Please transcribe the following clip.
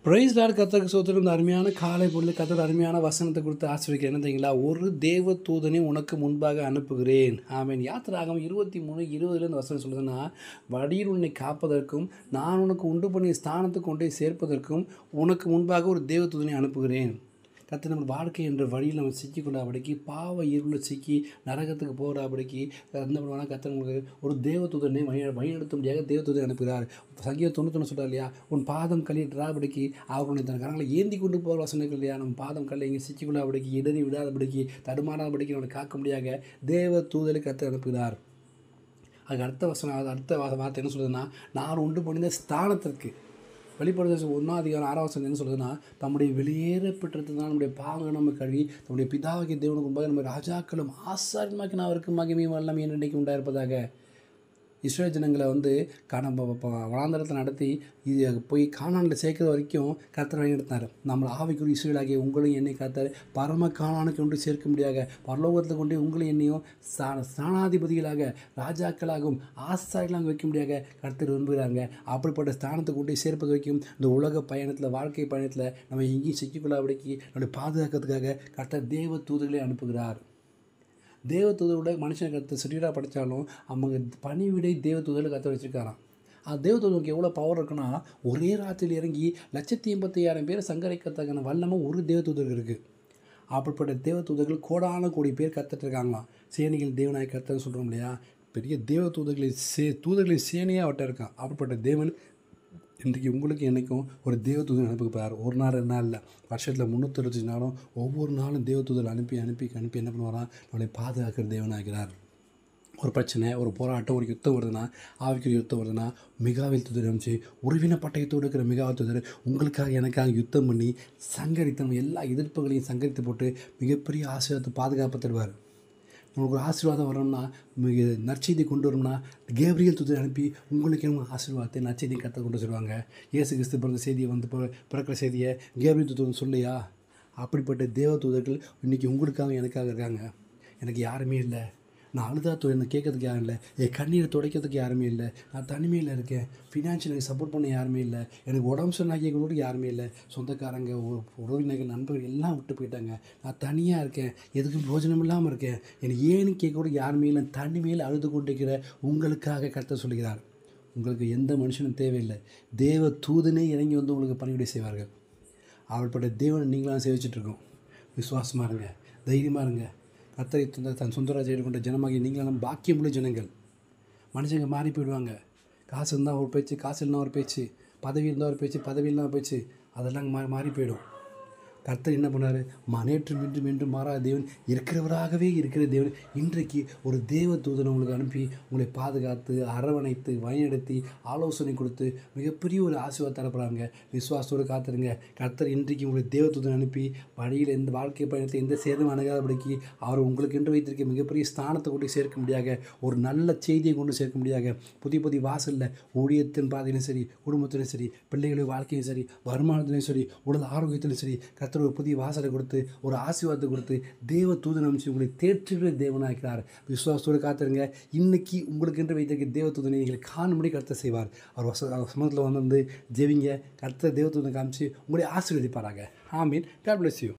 Price Lord. கர்த்தருக்கு ஸ்தோத்திரம். இந்த அருமையான காலை பொழுது கர்த்தர் அருமையான வசனத்தை கொடுத்து ஆசீர்வதிக்க என்ன தெரியுங்களா? ஒரு தேவ தூதனை உனக்கு முன்பாக அனுப்புகிறேன். ஆமென். யாத்திராகமம் 23:20 வசனம் சொல்லுதுன்னா, வழியில் உன்னை காப்பதற்கும் நான் உனக்கு உண்டு பண்ணிய ஸ்தானத்துக்கு கொண்டு சேர்ப்பதற்கும் உனக்கு முன்பாக ஒரு தேவ தூதனை அனுப்புகிறேன். கர்த்தர் நம்ம வாழ்க்கை என்ற வழியில் நம்ம சிக்கிக்கொள்ளாபடிக்கு, பாவ இருளில் சிக்கி நரகத்துக்கு போகிறாபடிக்கு என்ன பண்ணுவாங்கன்னா, கர்த்தர் உங்களுக்கு ஒரு தேவதூதனை வழிநடத்தும்படியாக தேவதூதனை அனுப்புகிறார். சங்கீதம் 91 சொல்கிறார் இல்லையா, உன் பாதம் கல்லிடாபடிக்கு அவர்களுடைய தன் கரங்களை ஏந்தி கொண்டு போகிற வசனங்கள் இல்லையா, நம்ம பாதம் கல்லை இங்கே சிக்கிக்கொள்ளாபடிக்கு, இடறி விடாதபடிக்கு, தடுமாறாதபடிக்கு நம்மளை காக்க முடியாத தேவதூதனை கர்த்தர் அனுப்புகிறார். அதுக்கு அடுத்த வார்த்தை என்ன சொல்லுதுன்னா, நான் உண்டு பண்ணின ஸ்தானத்திற்கு வெளிப்படுத்த 1:6 என்ன சொல்லுதுன்னா, தம்முடைய வெளியேறப்பட்டது தான் நம்முடைய பாவங்களை நம்ம கழுவி நம்முடைய பிதாவாகிய தேவனுக்கு முன்பாக நம்ம ராஜாக்களும் ஆசாரியமாக்கி நான் அவருக்கு மகிமையும் வல்லமையும் என்றைக்கு உண்டாயிருப்பதாக. இஸ்ரேல் ஜனங்களை வனாந்தரத்தை நடத்தி போய் கானானில் சேர்க்கிற வரைக்கும் கர்த்தர் வழி நடத்தினார். நம்மளை ஆவிக்குரிய இஸ்ரேலாகிய உங்களையும் என்னை கர்த்தர் பரம கானானுக்கு கொண்டு சேர்க்க முடியாத பரலோகத்தில் கொண்டு உங்களையும் என்னையும் ஸ்தானாதிபதிகளாக ராஜாக்களாகவும் ஆசாரிகளாக வைக்க முடியாத கர்த்தர் விரும்புகிறாங்க. அப்படிப்பட்ட ஸ்தானத்தை கொண்டு சேர்ப்பது வரைக்கும் இந்த உலக பயணத்தில், வாழ்க்கை பயணத்தில் நம்ம எங்கேயும் சிக்கிக்கொள்ளாபடிக்கு நம்முடைய பாதுகாக்கிறதுக்காக கர்த்தர் தேவ தூதர்களை அனுப்புகிறார். தேவ தூதரோட மனுஷனை கருத்து சிறியராக படித்தாலும் அவங்க பணிவிடை தேவ தூதரில் கற்று வச்சுருக்காராம். தேவ தூதருக்கு எவ்வளோ பவர் இருக்குன்னா, ஒரே ராத்திரியில் இறங்கி 185,000 பேரை சங்கரிக்கிறதுக்கான வல்லமை ஒரு தேவ தூதருக்கு இருக்குது. அப்படிப்பட்ட தேவ தூதர்கள் கோடான கோடி பேர் கற்றுட்டு இருக்காங்களாம். சேனைகள் தேவனாய் கர்த்தர்னு சொல்கிறோம் இல்லையா, பெரிய தேவ தூதர்களின் சேனையாக அவட்ட இருக்கான். அப்படிப்பட்ட தேவன் இன்றைக்கி உங்களுக்கு என்றைக்கும் ஒரு தேவதூதன் அனுப்புகிறார். ஒரு நாள் 2 நாள் இல்லை, வருஷத்தில் 365 நாளும் ஒவ்வொரு நாளும் தேவதூதர் அனுப்பி என்ன பண்ணுவாராம், நம்மளை பாதுகாக்கிற தேவனாகிறார். ஒரு பிரச்சனை, ஒரு போராட்டம், ஒரு யுத்தம் வருதுன்னா, ஆவிக்குரிய யுத்தம் வருதுன்னா, மிகாவேல் தூதர் அனுப்பிச்சு உறவின பட்டயத்தோடு இருக்கிற மிகாவேல் தூதர் உங்களுக்காக எனக்காக யுத்தம் பண்ணி சங்கரித்து எல்லா எதிர்ப்புகளையும் சங்கரித்து போட்டு மிகப்பெரிய ஆசீர்வாதத்தை பாதுகாப்பு தருவார். உங்களுக்கு ஒரு ஆசீர்வாதம் வரணும்னா, நற்செய்தி கொண்டு வரணும்னா கேப்ரியல் தூதரை அனுப்பி உங்களுக்கு என்ன ஆசீர்வாதத்தை நற்செய்தியை கொண்டு சொல்லுவாங்க. இயேசு கிறிஸ்து பிறந்த செய்தியை பிறக்கிற செய்தியை கேப்ரியல் தூதர் சொல்லையா? அப்படிப்பட்ட தேவ தூதர்கள் இன்றைக்கி உங்களுக்காக எனக்காக இருக்காங்க. எனக்கு யாருமே இல்லை, நான் அழுதா என்னை கேட்கறதுக்கு யாரும் இல்லை, என் கண்ணீரை துடைக்கிறதுக்கு யாருமே இல்லை, நான் தனிமையில் இருக்கேன், ஃபினான்ஷியல் சப்போர்ட் பண்ண யாருமே இல்லை, எனக்கு உடம்பு சொன்னாக்கியவங்களோடு யாருமே இல்லை, சொந்தக்காரங்க உறவினர்கள் நண்பர்கள் எல்லாம் விட்டு போயிட்டாங்க, நான் தனியாக இருக்கேன், எதுக்கும் பிரோஜனம் இல்லாமல் இருக்கேன், எனக்கு ஏன்னு கேட்கக்கூட யாருமே இல்லை, தனிமையில் அழுது கொண்டிருக்கிற உங்களுக்காக கர்த்தர் சொல்கிறார். உங்களுக்கு எந்த மனுஷனும் தேவையில்லை, தேவ தூதனே இறங்கி வந்து உங்களுக்கு பணிவிடை செய்வார்கள். அவர்பட்ட தேவனை நீங்களாம் சேவிச்சிட்ருக்கோம். விசுவாசமாக இருங்க, தைரியமாக இருங்க. கர்த்தரை தன் சொந்த ராஜ்யம் கொண்ட ஜனமாகி நீங்களும் பாக்கியமுள்ள ஜனங்கள். மனுஷங்க மாறி போயிடுவாங்க. காசு இருந்தால் ஒரு பேச்சு, காசு இல்லைனா ஒரு பேச்சு, பதவி இருந்தால் ஒரு பேச்சு, பதவி இல்லாமல் பேச்சு, அதெல்லாம் மாறி போயிடும். கர்த்தர் என்ன பண்ணார்? நேற்றும் இன்றும் என்றும் மாறாத தேவன், இருக்கிறவராகவே இருக்கிற தேவன் இன்றைக்கு ஒரு தேவ தூதனை உங்களுக்கு அனுப்பி உங்களை பாதுகாத்து அரவணைத்து வழிநடத்தி ஆலோசனை கொடுத்து மிகப்பெரிய ஒரு ஆசீர்வாதம் தரப்படுறாங்க. விசுவாசத்தோடு காத்துருங்க. கர்த்தர் இன்றைக்கு உங்களுக்கு தேவ தூதனை அனுப்பி வழியில் எந்த வாழ்க்கை பயணத்தில் எந்த சேதம் அணுகாதபடிக்கு அவர் உங்களுக்கு என்று வைத்திருக்க மிகப்பெரிய ஸ்தானத்தை கொண்டு சேர்க்க முடியாத, ஒரு நல்ல செய்தியை கொண்டு சேர்க்க முடியாத, புதிய வாசலில் ஊழியத்தின் பாதையிலும் சரி, குடும்பத்திலும் சரி, பிள்ளைகளுடைய வாழ்க்கையும் சரி, வருமானத்திலும் சரி, உடல் ஆரோக்கியத்திலும் சரி, ஒரு புதிய வாசலை கொடுத்து ஒரு ஆசீர்வாதத்தை கொடுத்து தேவ தூதன் அனுப்பிச்சு உங்களை தேற்றுகிற தேவனாகிறார். விசுவாசத்தோடு காத்துருங்க. இன்னைக்கு உங்களுக்கு என்று வைத்திருக்க தேவ தூதனை நீங்கள் காணும்படி கர்த்தர் செய்வார். அவர் சமூகத்தில் வந்து ஜெபிங்க. கர்த்தர் தேவ தூதனை காமிச்சு உங்களை ஆசீர்வதிப்பாராங்க. ஆமீன். God bless you.